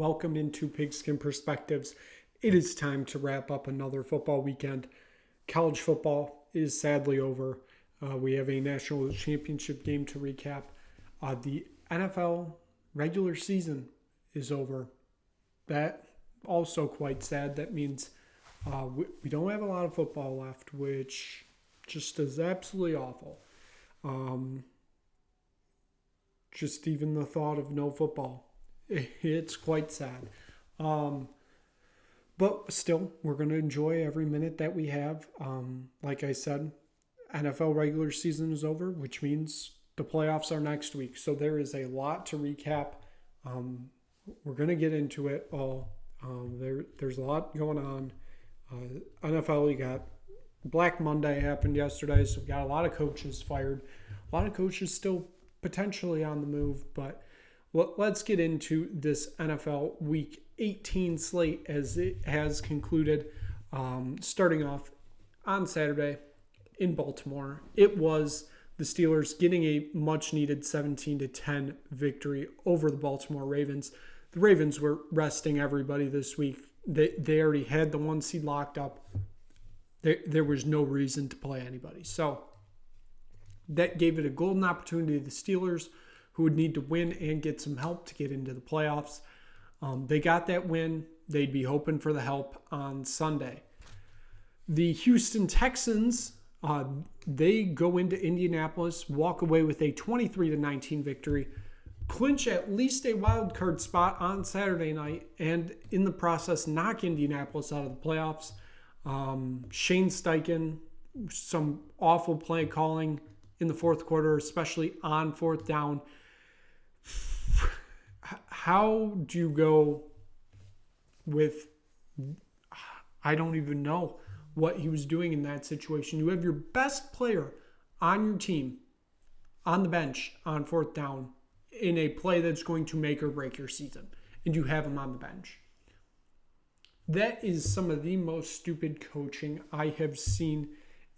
Welcome into Pigskin Perspectives. It is time to wrap up another football weekend. College football is sadly over. We have a national championship game to recap. The NFL regular season is over. That also quite sad. That means we don't have a lot of football left, which just is absolutely awful. Just even the thought of no football. It's quite sad. But still, we're going to enjoy every minute that we have. Like I said, NFL regular season is over, which means the playoffs are next week. So there is a lot to recap. We're going to get into it all. There's a lot going on. NFL, you got Black Monday happened yesterday, so we got a lot of coaches fired. A lot of coaches still potentially on the move, but let's get into this NFL Week 18 slate as it has concluded. Starting off on Saturday in Baltimore, it was the Steelers getting a much-needed 17-10 victory over the Baltimore Ravens. The Ravens were resting everybody this week. They already had the 1 seed locked up. There was no reason to play anybody. So that gave it a golden opportunity to the Steelers, who would need to win and get some help to get into the playoffs. They got that win. They'd be hoping for the help on Sunday. The Houston Texans, they go into Indianapolis, walk away with a 23-19 victory, clinch at least a wild card spot on Saturday night, and in the process knock Indianapolis out of the playoffs. Shane Steichen, some awful play calling in the fourth quarter, especially on fourth down. How do you go with, I don't even know what he was doing in that situation. You have your best player on your team on the bench on fourth down in a play that's going to make or break your season, and you have him on the bench. That is some of the most stupid coaching I have seen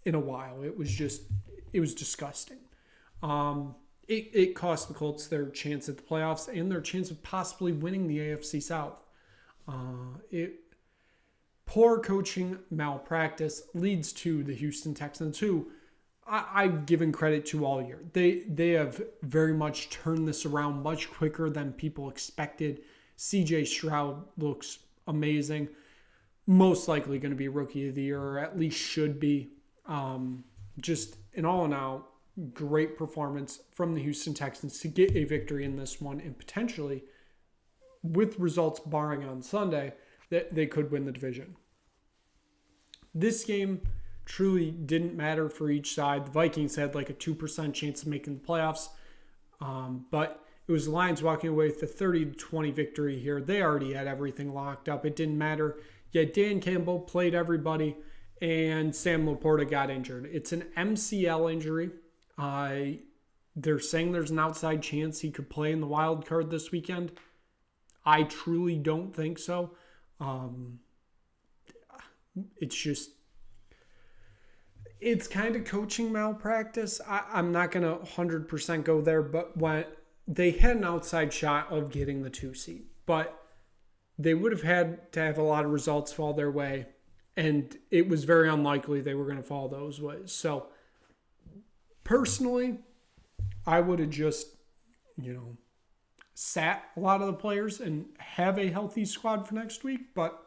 in a while. It was disgusting. It cost the Colts their chance at the playoffs and their chance of possibly winning the AFC South. Poor coaching malpractice leads to the Houston Texans, who I've given credit to all year. They have very much turned this around much quicker than people expected. CJ Stroud looks amazing. Most likely going to be Rookie of the Year, or at least should be. Just in all, great performance from the Houston Texans to get a victory in this one, and potentially, with results barring on Sunday, that they could win the division. This game truly didn't matter for each side. The Vikings had like a 2% chance of making the playoffs, but it was the Lions walking away with a 30-20 victory here. They already had everything locked up. It didn't matter. Yet Dan Campbell played everybody, and Sam Laporta got injured. It's an MCL injury. They're saying there's an outside chance he could play in the wild card this weekend. I truly don't think so. It's kind of coaching malpractice. I'm not going to 100% go there, but when they had an outside shot of getting the 2 seed, but they would have had to have a lot of results fall their way, and it was very unlikely they were going to fall those ways. So personally, I would have just, sat a lot of the players and have a healthy squad for next week, but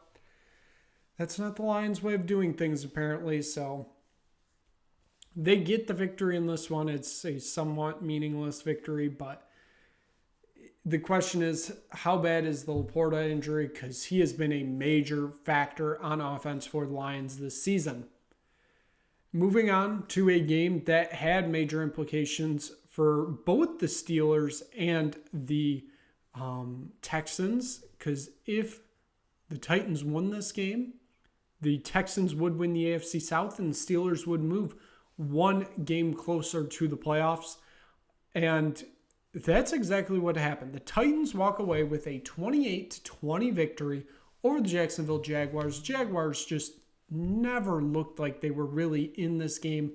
that's not the Lions' way of doing things, apparently. So they get the victory in this one. It's a somewhat meaningless victory, but the question is, how bad is the Laporta injury? Because he has been a major factor on offense for the Lions this season. Moving on to a game that had major implications for both the Steelers and the Texans, because if the Titans won this game, the Texans would win the AFC South and the Steelers would move one game closer to the playoffs. And that's exactly what happened. The Titans walk away with a 28-20 victory over the Jacksonville Jaguars. Jaguars just never looked like they were really in this game.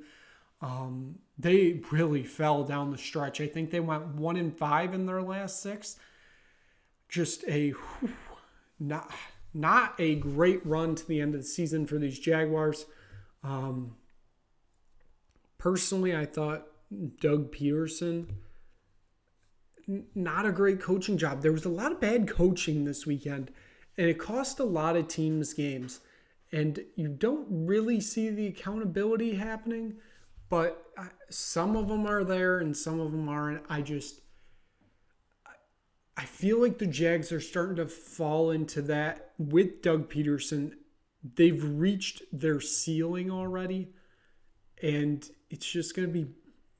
They really fell down the stretch. I think they went 1-5 in their last 6. Just a not a great run to the end of the season for these Jaguars. Personally, I thought Doug Peterson, not a great coaching job. There was a lot of bad coaching this weekend, and it cost a lot of teams games. And you don't really see the accountability happening, but some of them are there and some of them aren't. I feel like the Jags are starting to fall into that with Doug Peterson. They've reached their ceiling already, and it's just going to be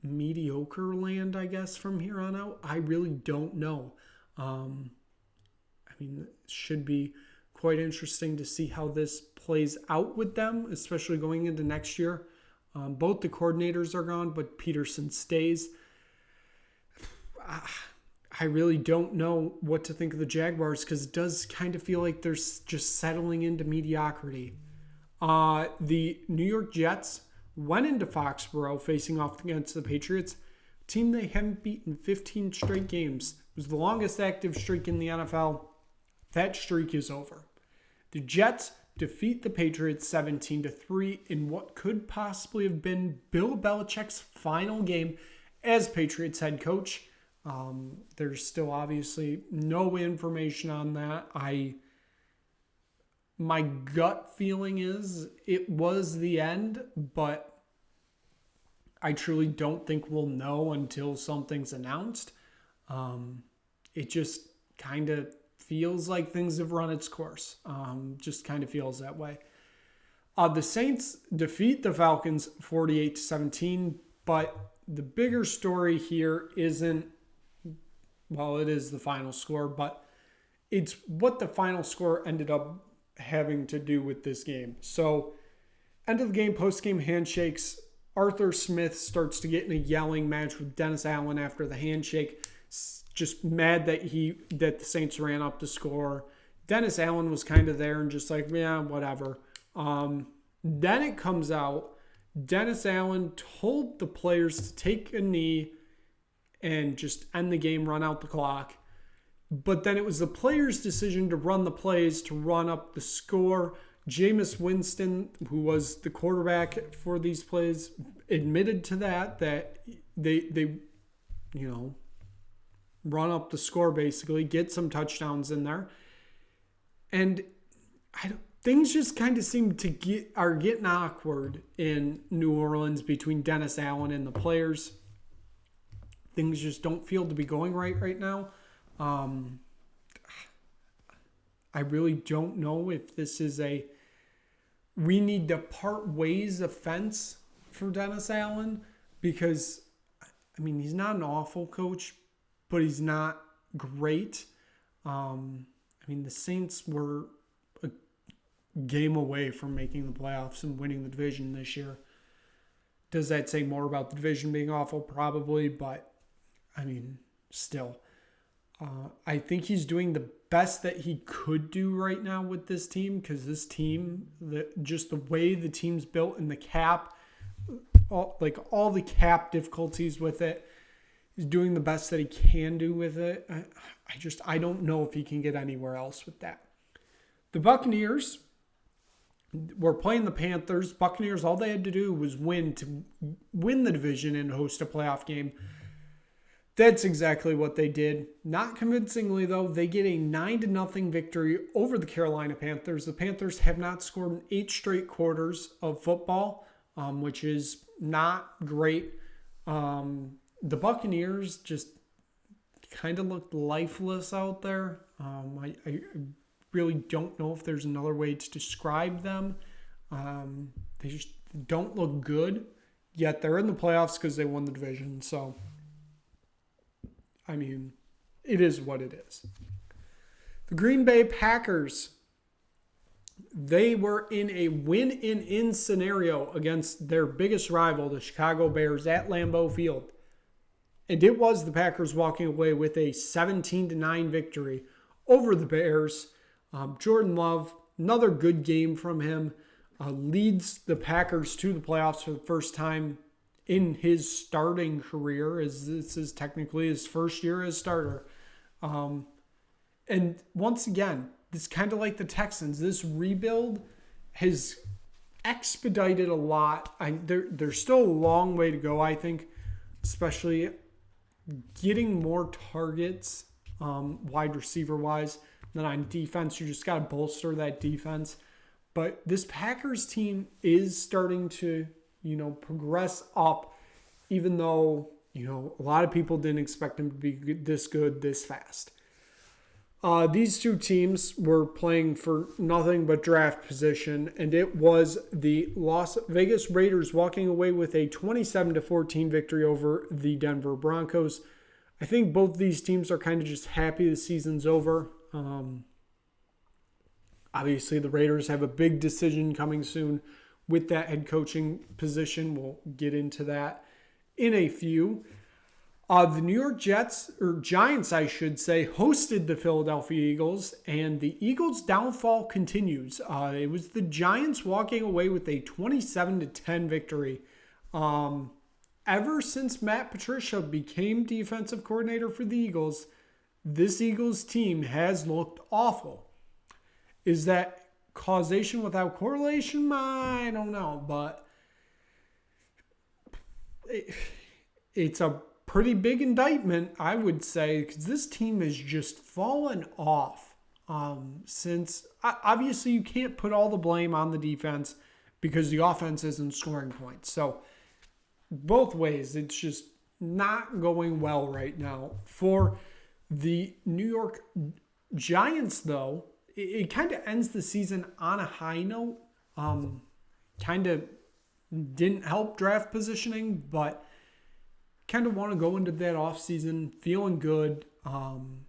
mediocre land, I guess, from here on out. I really don't know. It should be quite interesting to see how this plays out with them, especially going into next year. Both the coordinators are gone, but Peterson stays. I really don't know what to think of the Jaguars because it does kind of feel like they're just settling into mediocrity. The New York Jets went into Foxborough facing off against the Patriots, a team they haven't beaten 15 straight games. It was the longest active streak in the NFL. That streak is over. The Jets defeat the Patriots 17-3 in what could possibly have been Bill Belichick's final game as Patriots head coach. There's still obviously no information on that. My gut feeling is it was the end, but I truly don't think we'll know until something's announced. It just kind of feels like things have run its course. Just kind of feels that way. The Saints defeat the Falcons 48-17, but the bigger story here isn't, well, it is the final score, but it's what the final score ended up having to do with this game. So, end of the game, post-game handshakes. Arthur Smith starts to get in a yelling match with Dennis Allen after the handshake. Just mad that the Saints ran up the score. Dennis Allen was kind of there and just like, yeah, whatever. Then it comes out, Dennis Allen told the players to take a knee and just end the game, run out the clock. But then it was the players' decision to run the plays to run up the score. Jameis Winston, who was the quarterback for these plays, admitted to that they run up the score basically, get some touchdowns in there. And things just kind of seem to are getting awkward in New Orleans between Dennis Allen and the players. Things just don't feel to be going right now. I really don't know if this is we need to part ways offense for Dennis Allen, because, he's not an awful coach, but he's not great. The Saints were a game away from making the playoffs and winning the division this year. Does that say more about the division being awful? Probably, but, still. I think he's doing the best that he could do right now with this team, because this team, just the way the team's built and the cap, all the cap difficulties with it, he's doing the best that he can do with it. I don't know if he can get anywhere else with that. The Buccaneers were playing the Panthers. Buccaneers, all they had to do was win to win the division and host a playoff game. That's exactly what they did. Not convincingly, though. They get a 9-0 victory over the Carolina Panthers. The Panthers have not scored in 8 straight quarters of football, which is not great. The Buccaneers just kind of looked lifeless out there. I really don't know if there's another way to describe them. They just don't look good, yet they're in the playoffs because they won the division. So, it is what it is. The Green Bay Packers, they were in a win-in scenario against their biggest rival, the Chicago Bears, at Lambeau Field. And it was the Packers walking away with a 17-9 victory over the Bears. Jordan Love, another good game from him, leads the Packers to the playoffs for the first time in his starting career, as this is technically his first year as starter. And once again, this kind of like the Texans. This rebuild has expedited a lot. There's still a long way to go, I think, especially getting more targets wide receiver wise. Then on defense, you just got to bolster that defense. But this Packers team is starting to, progress up, even though, a lot of people didn't expect them to be this good this fast. These two teams were playing for nothing but draft position, and it was the Las Vegas Raiders walking away with a 27-14 victory over the Denver Broncos. I think both these teams are kind of just happy the season's over. Obviously, the Raiders have a big decision coming soon with that head coaching position. We'll get into that in a few. The New York Giants, I should say, hosted the Philadelphia Eagles, and the Eagles' downfall continues. It was the Giants walking away with a 27-10 victory. Ever since Matt Patricia became defensive coordinator for the Eagles, this Eagles team has looked awful. Is that causation without correlation? I don't know, but it's a pretty big indictment, I would say, because this team has just fallen off since, obviously you can't put all the blame on the defense because the offense isn't scoring points. So both ways, it's just not going well right now. For the New York Giants, though, it kind of ends the season on a high note. Kind of didn't help draft positioning, but kind of want to go into that offseason feeling good. And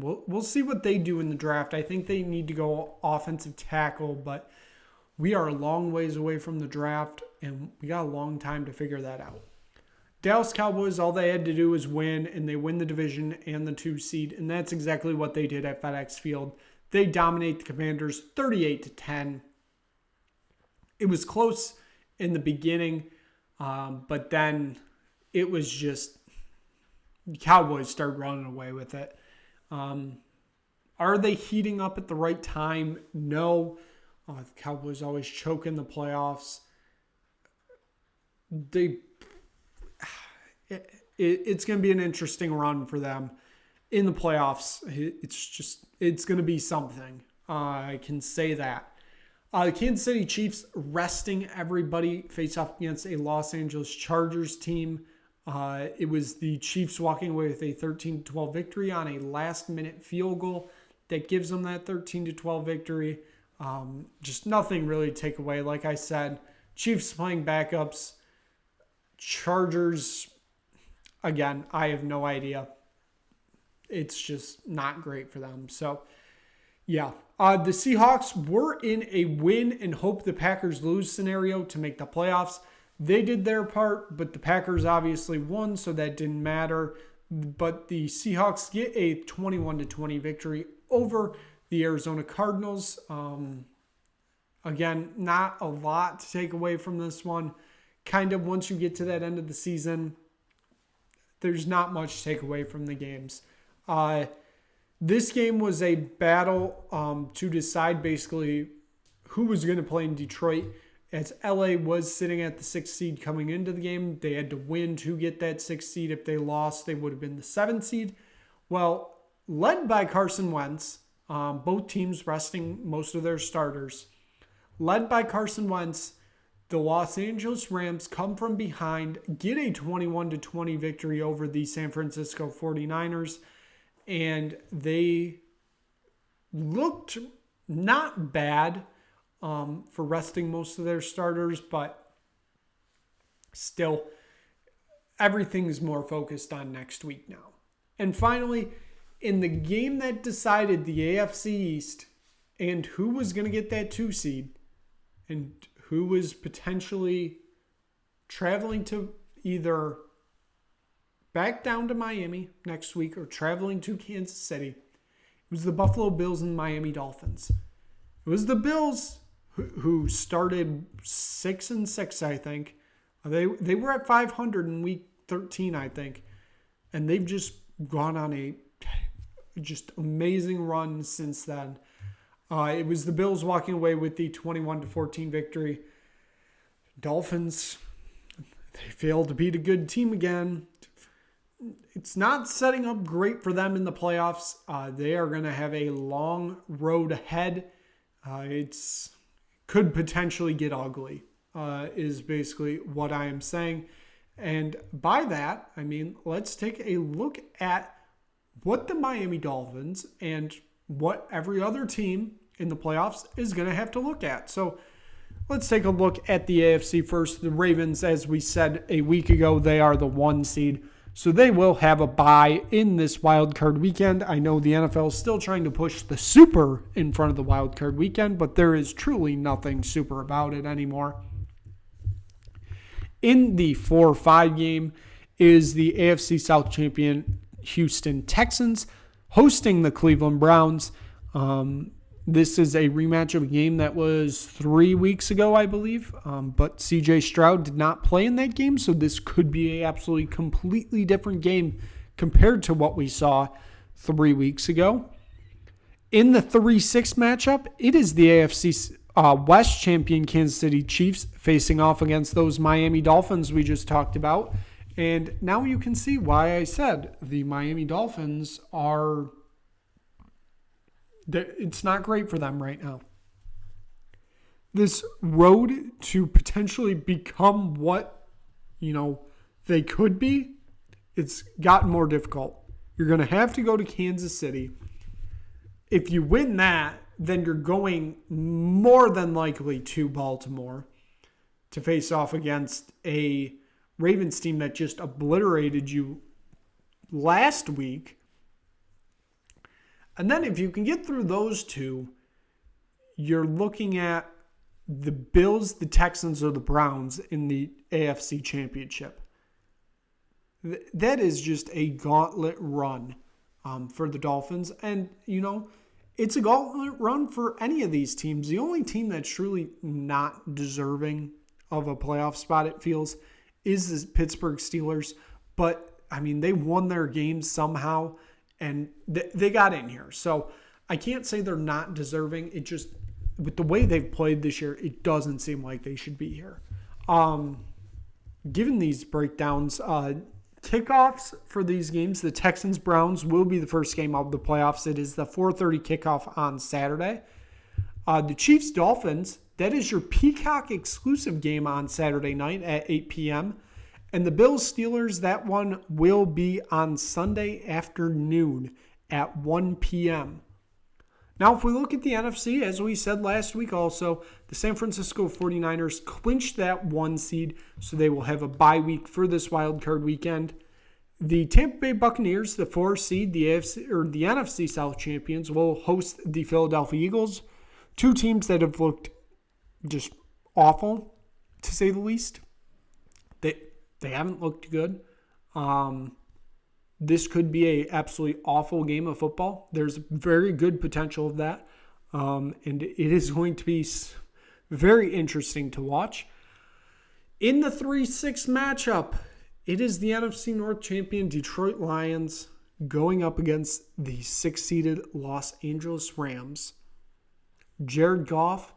we'll see what they do in the draft. I think they need to go offensive tackle, but we are a long ways away from the draft, and we got a long time to figure that out. Dallas Cowboys, all they had to do was win, and they win the division and the 2 seed, and that's exactly what they did at FedEx Field. They dominate the Commanders 38-10. It was close in the beginning, but then it was just the Cowboys started running away with it. Are they heating up at the right time? No. The Cowboys always choke in the playoffs. It's going to be an interesting run for them in the playoffs. It's going to be something. I can say that. The Kansas City Chiefs resting everybody face off against a Los Angeles Chargers team. It was the Chiefs walking away with a 13-12 victory on a last-minute field goal that gives them that 13-12 victory. Just nothing really to take away. Like I said, Chiefs playing backups. Chargers, again, I have no idea. It's just not great for them. So, yeah. The Seahawks were in a win and hope the Packers lose scenario to make the playoffs. They did their part, but the Packers obviously won, so that didn't matter. But the Seahawks get a 21-20 victory over the Arizona Cardinals. Again, not a lot to take away from this one. Kind of once you get to that end of the season, there's not much to take away from the games. This game was a battle to decide basically who was going to play in Detroit, as LA was sitting at the 6th seed coming into the game. They had to win to get that 6th seed. If they lost, they would have been the 7th seed. Well, led by Carson Wentz, both teams resting most of their starters. Led by Carson Wentz, the Los Angeles Rams come from behind, get a 21-20 victory over the San Francisco 49ers, and they looked not bad for resting most of their starters, but still, everything's more focused on next week now. And finally, in the game that decided the AFC East and who was going to get that 2 seed and who was potentially traveling to either back down to Miami next week or traveling to Kansas City, it was the Buffalo Bills and Miami Dolphins. It was the Bills who started 6-6, I think. They were at 500 in week 13, I think. And they've just gone on a just amazing run since then. It was the Bills walking away with the 21-14 victory. Dolphins, they failed to beat a good team again. It's not setting up great for them in the playoffs. They are going to have a long road ahead. It's could potentially get ugly, is basically what I am saying. And by that, I mean, let's take a look at what the Miami Dolphins and what every other team in the playoffs is going to have to look at. So let's take a look at the AFC first. The Ravens, as we said a week ago, they are the 1 seed. So they will have a bye in this wild card weekend. I know the NFL is still trying to push the super in front of the wild card weekend, but there is truly nothing super about it anymore. In the 4-5 game is the AFC South champion Houston Texans hosting the Cleveland Browns. This is a rematch of a game that was 3 weeks ago, I believe. But C.J. Stroud did not play in that game, so this could be a absolutely completely different game compared to what we saw 3 weeks ago. In the 3-6 matchup, it is the AFC West champion Kansas City Chiefs facing off against those Miami Dolphins we just talked about. And now you can see why I said the Miami Dolphins are... It's not great for them right now. This road to potentially become what, they could be, it's gotten more difficult. You're going to have to go to Kansas City. If you win that, then you're going more than likely to Baltimore to face off against a Ravens team that just obliterated you last week. And then if you can get through those two, you're looking at the Bills, the Texans, or the Browns in the AFC Championship. That is just a gauntlet run for the Dolphins. And, it's a gauntlet run for any of these teams. The only team that's truly not deserving of a playoff spot, it feels, is the Pittsburgh Steelers. But, they won their games somehow. And they got in here. So I can't say they're not deserving. It just, with the way they've played this year, it doesn't seem like they should be here. Given these breakdowns, kickoffs for these games, the Texans-Browns will be the first game of the playoffs. It is the 4:30 kickoff on Saturday. The Chiefs-Dolphins, that is your Peacock exclusive game on Saturday night at 8 p.m., and the Bills-Steelers, that one will be on Sunday afternoon at 1 p.m. Now, if we look at the NFC, as we said last week also, the San Francisco 49ers clinched that 1 seed, so they will have a bye week for this wild card weekend. The Tampa Bay Buccaneers, the 4 seed, the NFC South champions, will host the Philadelphia Eagles, 2 teams that have looked just awful, to say the least. They haven't looked good. This could be an absolutely awful game of football. There's very good potential of that. And it is going to be very interesting to watch. In the 3-6 matchup, it is the NFC North champion Detroit Lions going up against the 6-seeded Los Angeles Rams. Jared Goff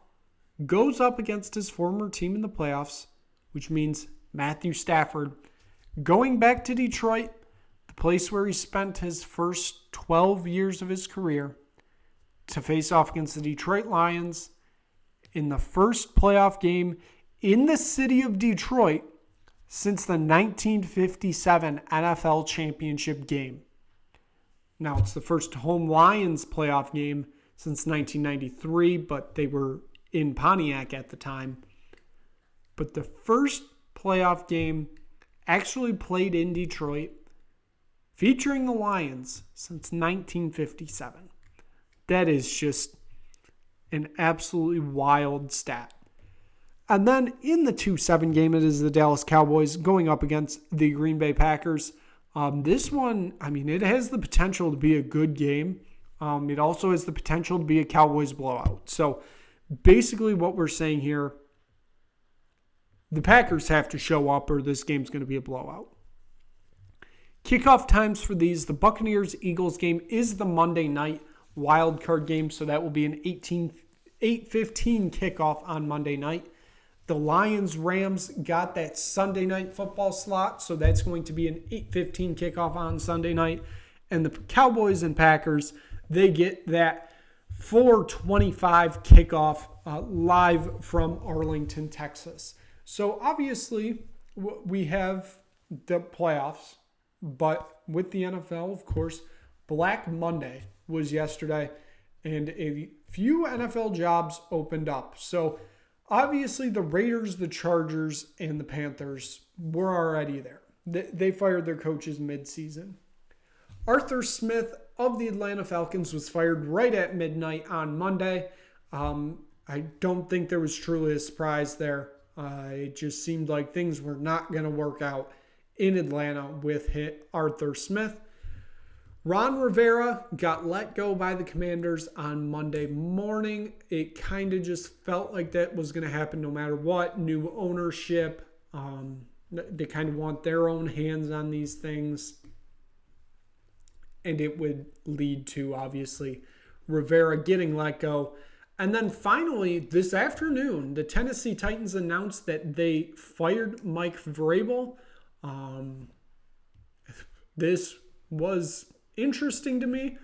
goes up against his former team in the playoffs, which means Matthew Stafford going back to Detroit, the place where he spent his first 12 years of his career, to face off against the Detroit Lions in the first playoff game in the city of Detroit since the 1957 NFL Championship game. Now, it's the first home Lions playoff game since 1993, but they were in Pontiac at the time. But the first playoff game actually played in Detroit featuring the Lions since 1957. That is just an absolutely wild stat. And then in the 2-7 game, it is the Dallas Cowboys going up against the Green Bay Packers. This one, it has the potential to be a good game. It also has the potential to be a Cowboys blowout. So basically what we're saying here, the Packers have to show up or this game's going to be a blowout. Kickoff times for these, the Buccaneers-Eagles game is the Monday night wild card game, so that will be an 8:15 kickoff on Monday night. The Lions-Rams got that Sunday night football slot, so that's going to be an 8:15 kickoff on Sunday night. And the Cowboys and Packers, they get that 4:25 kickoff live from Arlington, Texas. So obviously, we have the playoffs, but with the NFL, of course, Black Monday was yesterday, and a few NFL jobs opened up. So obviously, the Raiders, the Chargers, and the Panthers were already there. They fired their coaches mid-season. Arthur Smith of the Atlanta Falcons was fired right at midnight on Monday. I don't think there was truly a surprise there. It just seemed like things were not going to work out in Atlanta with Arthur Smith. Ron Rivera got let go by the Commanders on Monday morning. It kind of just felt like that was going to happen no matter what. New ownership. They kind of want their own hands on these things. And it would lead to, obviously, Rivera getting let go. And then finally, this afternoon, the Tennessee Titans announced that they fired Mike Vrabel. This was interesting to me.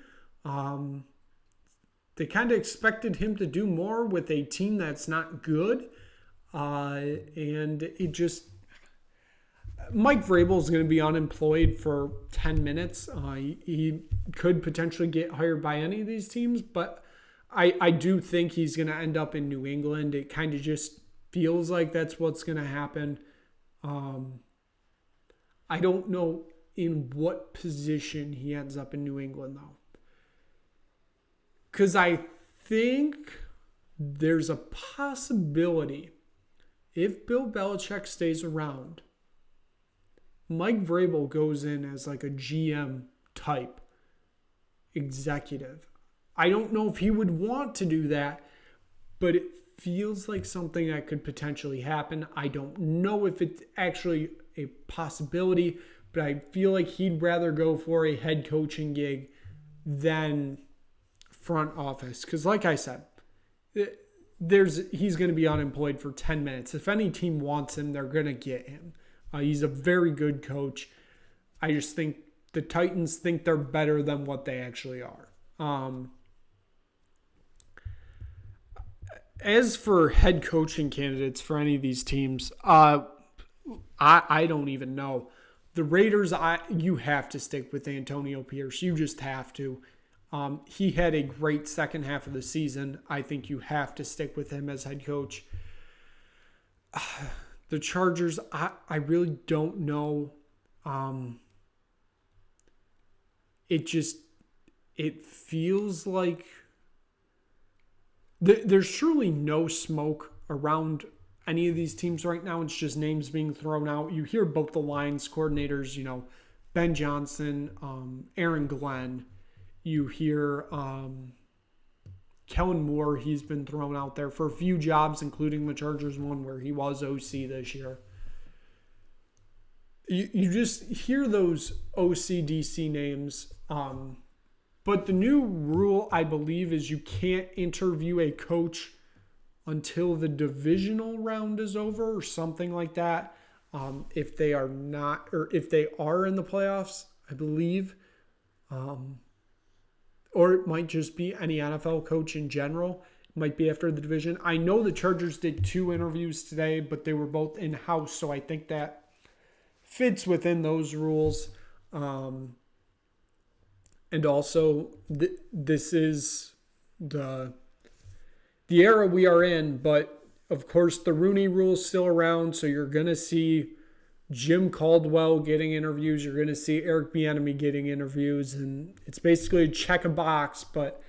They kind of expected him to do more with a team that's not good. And it just... Mike Vrabel is going to be unemployed for 10 minutes. He could potentially get hired by any of these teams, but I do think he's going to end up in New England. It kind of just feels like that's what's going to happen. I don't know in what position he ends up in New England, though. Because I think there's a possibility, if Bill Belichick stays around, Mike Vrabel goes in as like a GM type executive. I don't know if he would want to do that, but it feels like something that could potentially happen. I don't know if it's actually a possibility, but I feel like he'd rather go for a head coaching gig than front office. Because like I said, he's going to be unemployed for 10 minutes. If any team wants him, they're going to get him. He's a very good coach. I just think the Titans think they're better than what they actually are. As for head coaching candidates for any of these teams, I don't even know. The Raiders, you have to stick with Antonio Pierce. You just have to. He had a great second half of the season. I think you have to stick with him as head coach. The Chargers, I really don't know. It feels like there's truly no smoke around any of these teams right now. It's just names being thrown out. You hear both the Lions coordinators, Ben Johnson, Aaron Glenn. You hear Kellen Moore, he's been thrown out there for a few jobs, including the Chargers one where he was OC this year. You just hear those OC-DC names. But the new rule, I believe, is you can't interview a coach until the divisional round is over or something like that. If they are not, or if they are in the playoffs, I believe. Or it might just be any NFL coach in general. It might be after the division. I know the Chargers did 2 interviews today, but they were both in-house, so I think that fits within those rules. And also, this is the era we are in, but of course the Rooney Rule is still around, so you're going to see Jim Caldwell getting interviews. You're going to see Eric Bieniemy getting interviews, and it's basically a check a box, but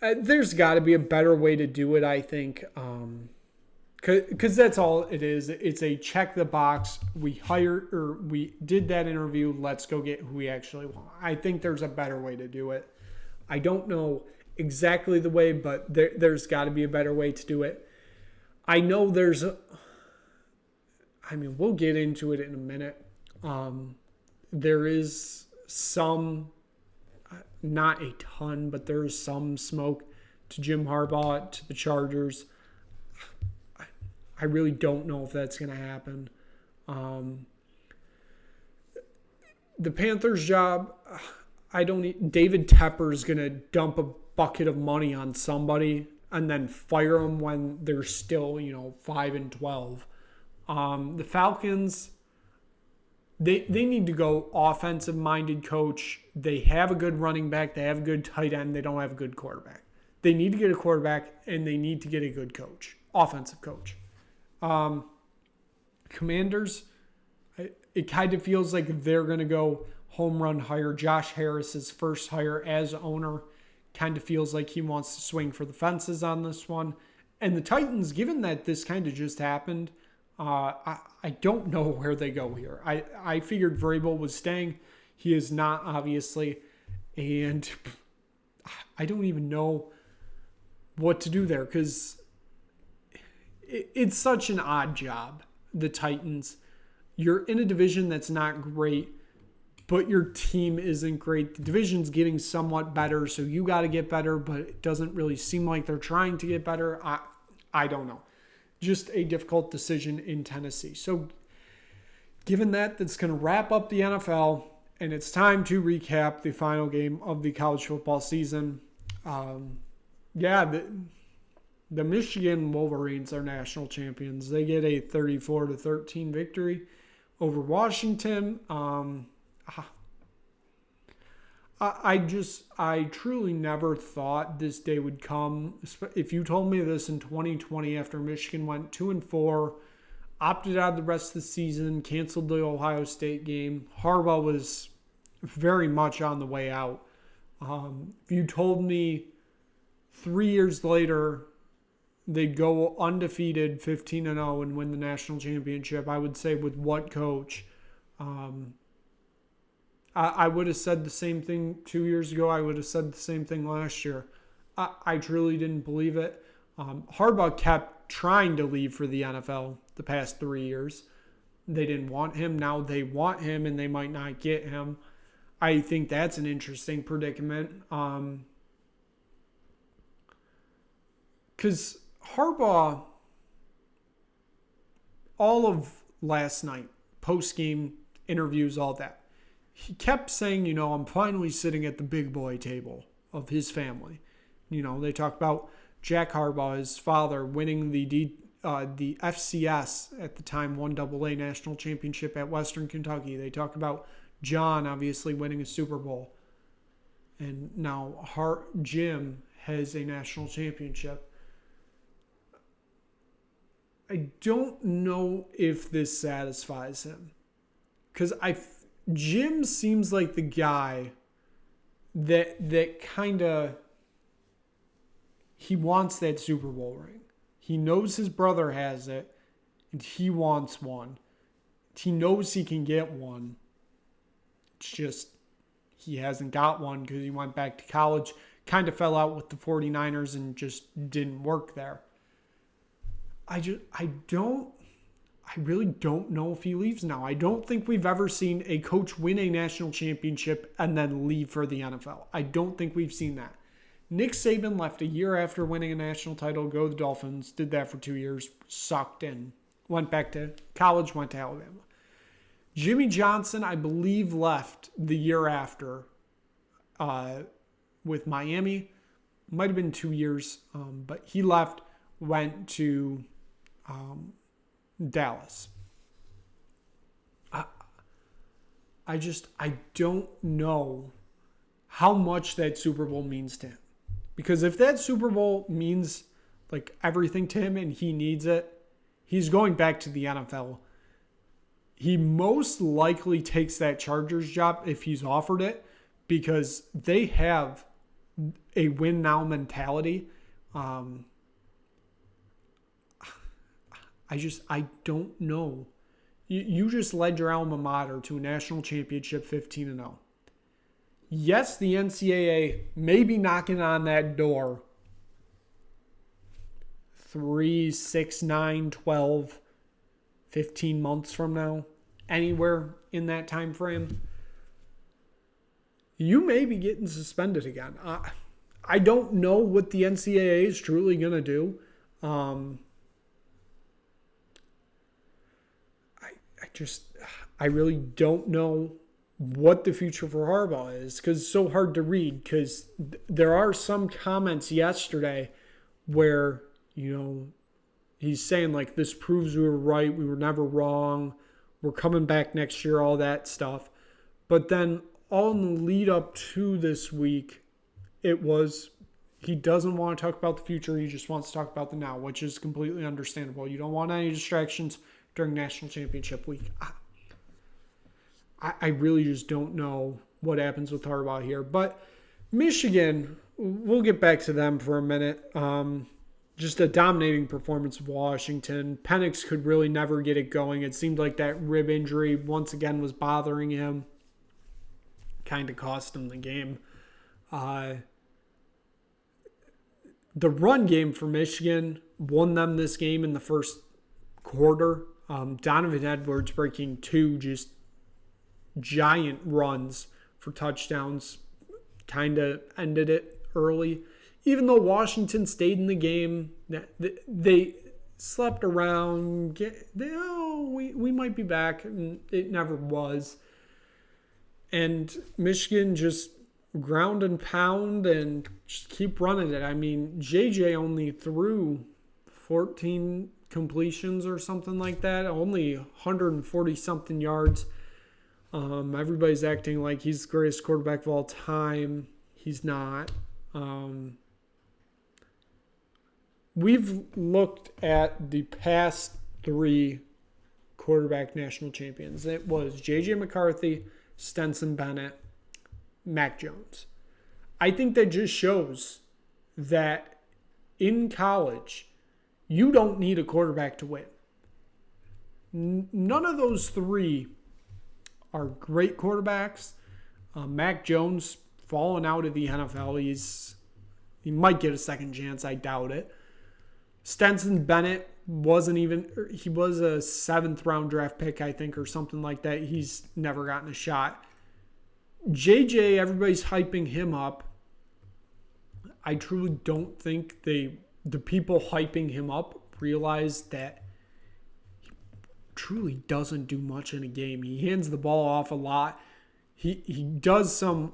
there's got to be a better way to do it, I think, because that's all it is. It's a check the box. We did that interview. Let's go get who we actually want. I think there's a better way to do it. I don't know exactly the way, but there's got to be a better way to do it. I know we'll get into it in a minute. there is some, not a ton, but there is some smoke to Jim Harbaugh, to the Chargers. I really don't know if that's going to happen. The Panthers' job, David Tepper is going to dump a bucket of money on somebody and then fire them when they're still, 5-12. The Falcons, they need to go offensive-minded coach. They have a good running back. They have a good tight end. They don't have a good quarterback. They need to get a quarterback, and they need to get a good coach, offensive coach. Commanders, it kind of feels like they're going to go home run hire. Josh Harris's first hire as owner kind of feels like he wants to swing for the fences on this one. And the Titans, given that this kind of just happened, I don't know where they go here. I figured Vrabel was staying. He is not, obviously. And I don't even know what to do there because it's such an odd job, the Titans. You're in a division that's not great, but your team isn't great. The division's getting somewhat better, so you got to get better, but it doesn't really seem like they're trying to get better. I don't know. Just a difficult decision in Tennessee. So given that, that's going to wrap up the NFL, and it's time to recap the final game of the college football season. The Michigan Wolverines are national champions. They get a 34-13 victory over Washington. I truly never thought this day would come. If you told me this in 2020 after Michigan went 2-4, opted out of the rest of the season, canceled the Ohio State game, Harbaugh was very much on the way out. If you told me 3 years later they'd go undefeated 15-0 and win the national championship, I would say with what coach? I would have said the same thing 2 years ago. I would have said the same thing last year. I truly didn't believe it. Harbaugh kept trying to leave for the NFL the past 3 years. They didn't want him. Now they want him, and they might not get him. I think that's an interesting predicament. Because Harbaugh, all of last night, post-game interviews, all that, he kept saying, I'm finally sitting at the big boy table of his family. They talk about Jack Harbaugh, his father, winning the FCS at the time, 1AA national championship at Western Kentucky. They talk about John, obviously, winning a Super Bowl. And now Jim has a national championship. I don't know if this satisfies him. Because Jim seems like the guy that kind of, he wants that Super Bowl ring. He knows his brother has it, and he wants one. He knows he can get one. It's just he hasn't got one because he went back to college, kind of fell out with the 49ers and just didn't work there. I really don't know if he leaves now. I don't think we've ever seen a coach win a national championship and then leave for the NFL. I don't think we've seen that. Nick Saban left a year after winning a national title, go to the Dolphins, did that for 2 years, sucked in, went back to college, went to Alabama. Jimmy Johnson, I believe, left the year after with Miami. Might have been 2 years, but he left, went to Dallas. I don't know how much that Super Bowl means to him. Because if that Super Bowl means like everything to him and he needs it, he's going back to the NFL. He most likely takes that Chargers job if he's offered it because they have a win now mentality. I don't know. You just led your alma mater to a national championship 15-0. Yes, the NCAA may be knocking on that door 3, 6, 9, 12, 15 months from now, anywhere in that time frame. you may be getting suspended again. I don't know what the NCAA is truly going to do. I really don't know what the future for Harbaugh is, because it's so hard to read, because there are some comments yesterday where, he's saying like, this proves we were right, we were never wrong, we're coming back next year, all that stuff. But then all in the lead up to this week, it was he doesn't want to talk about the future, he just wants to talk about the now, which is completely understandable. You don't want any distractions during National Championship week. I really just don't know what happens with Harbaugh here. But Michigan, we'll get back to them for a minute. Just a dominating performance of Washington. Penix could really never get it going. It seemed like that rib injury once again was bothering him. Kind of cost him the game. The run game for Michigan won them this game in the first quarter. Donovan Edwards breaking 2 just giant runs for touchdowns kind of ended it early. Even though Washington stayed in the game, they slept around. We might be back, and it never was. And Michigan just ground and pound and just keep running it. I mean, JJ only threw 14 completions or something like that, only 140-something yards. Everybody's acting like he's the greatest quarterback of all time. He's not. We've looked at the past 3 quarterback national champions. It was J.J. McCarthy, Stenson Bennett, Mac Jones. I think that just shows that in college, you don't need a quarterback to win. None of those 3 are great quarterbacks. Mac Jones fallen out of the NFL. He might get a second chance. I doubt it. Stenson Bennett he was a 7th round draft pick, I think, or something like that. He's never gotten a shot. JJ, everybody's hyping him up. I truly don't think the people hyping him up realize that truly doesn't do much in a game. He hands the ball off a lot. He does some,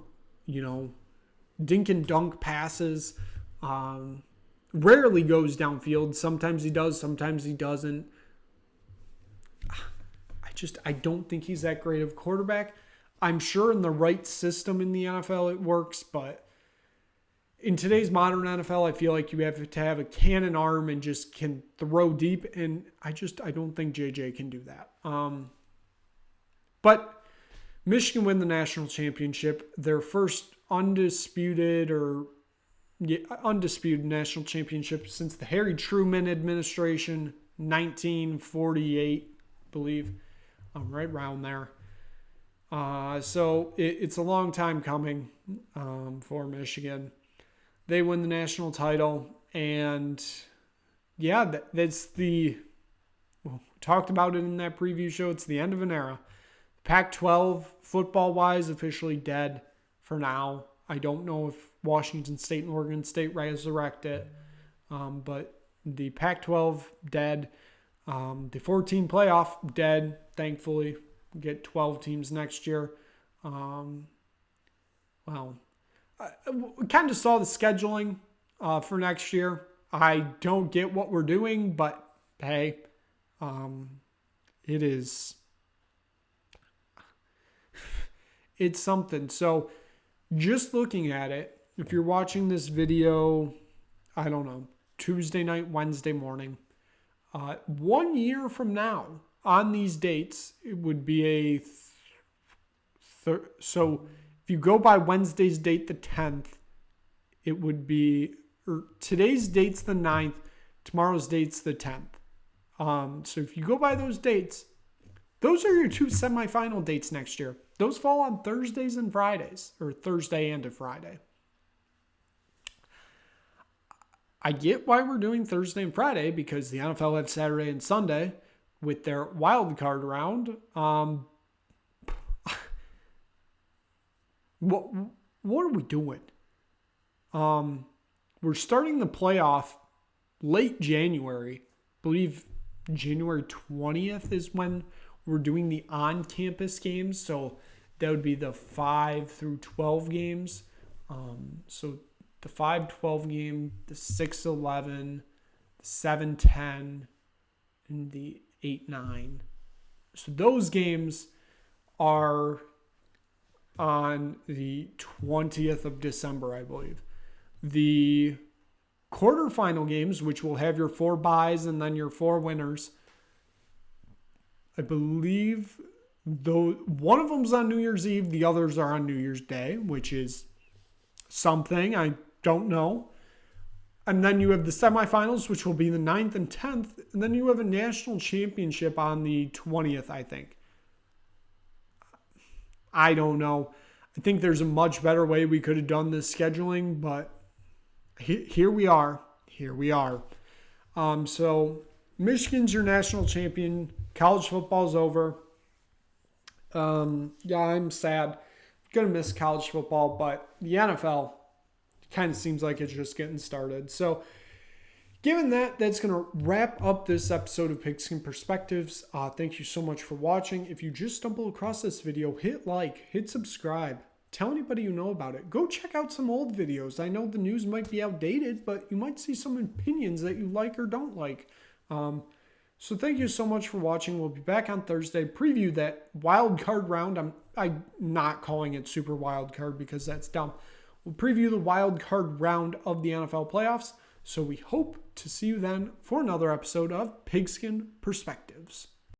dink and dunk passes. Rarely goes downfield. Sometimes he does, sometimes he doesn't. I don't think he's that great of a quarterback. I'm sure in the right system in the NFL it works, but in today's modern NFL, I feel like you have to have a cannon arm and just can throw deep, and I don't think JJ can do that. But Michigan win the national championship, their first undisputed national championship since the Harry Truman administration, 1948, I believe, right around there. So it's a long time coming for Michigan. They win the national title, and that's talked about it in that preview show. It's the end of an era. Pac-12, football-wise, officially dead for now. I don't know if Washington State and Oregon State resurrect it, but the Pac-12 dead. The 14 playoff dead, thankfully. We get 12 teams next year. We kind of saw the scheduling for next year. I don't get what we're doing, but hey, it is. It's something. So just looking at it, if you're watching this video, I don't know, Tuesday night, Wednesday morning, 1 year from now on these dates, it would be so if you go by Wednesday's date, the 10th, it would be, today's date's the 9th, tomorrow's date's the 10th. So if you go by those dates, those are your 2 semifinal dates next year. Those fall on Thursdays and Fridays, or Thursday and a Friday. I get why we're doing Thursday and Friday, because the NFL had Saturday and Sunday with their wild card round. what are we doing? We're starting the playoff late January. I believe January 20th is when we're doing the on-campus games. So that would be the 5 through 12 games. So the 5-12 game, the 6-11, the 7-10, and the 8-9. So those games are on the 20th of December, I believe. The quarterfinal games, which will have your 4 byes and then your 4 winners, I believe one of them's on New Year's Eve, the others are on New Year's Day, which is something, I don't know. And then you have the semifinals, which will be the 9th and 10th, and then you have a national championship on the 20th, I think. I don't know. I think there's a much better way we could have done this scheduling, but here we are. Here we are. So Michigan's your national champion. College football's over. Yeah, I'm sad. Gonna miss college football, but the NFL kind of seems like it's just getting started. So given that, that's going to wrap up this episode of Pigskin Perspectives. Thank you so much for watching. If you just stumble across this video, hit like, hit subscribe. Tell anybody you know about it. Go check out some old videos. I know the news might be outdated, but you might see some opinions that you like or don't like. So thank you so much for watching. We'll be back on Thursday. Preview that wild card round. I'm not calling it super wild card because that's dumb. We'll preview the wild card round of the NFL playoffs. So we hope to see you then for another episode of Pigskin Perspectives.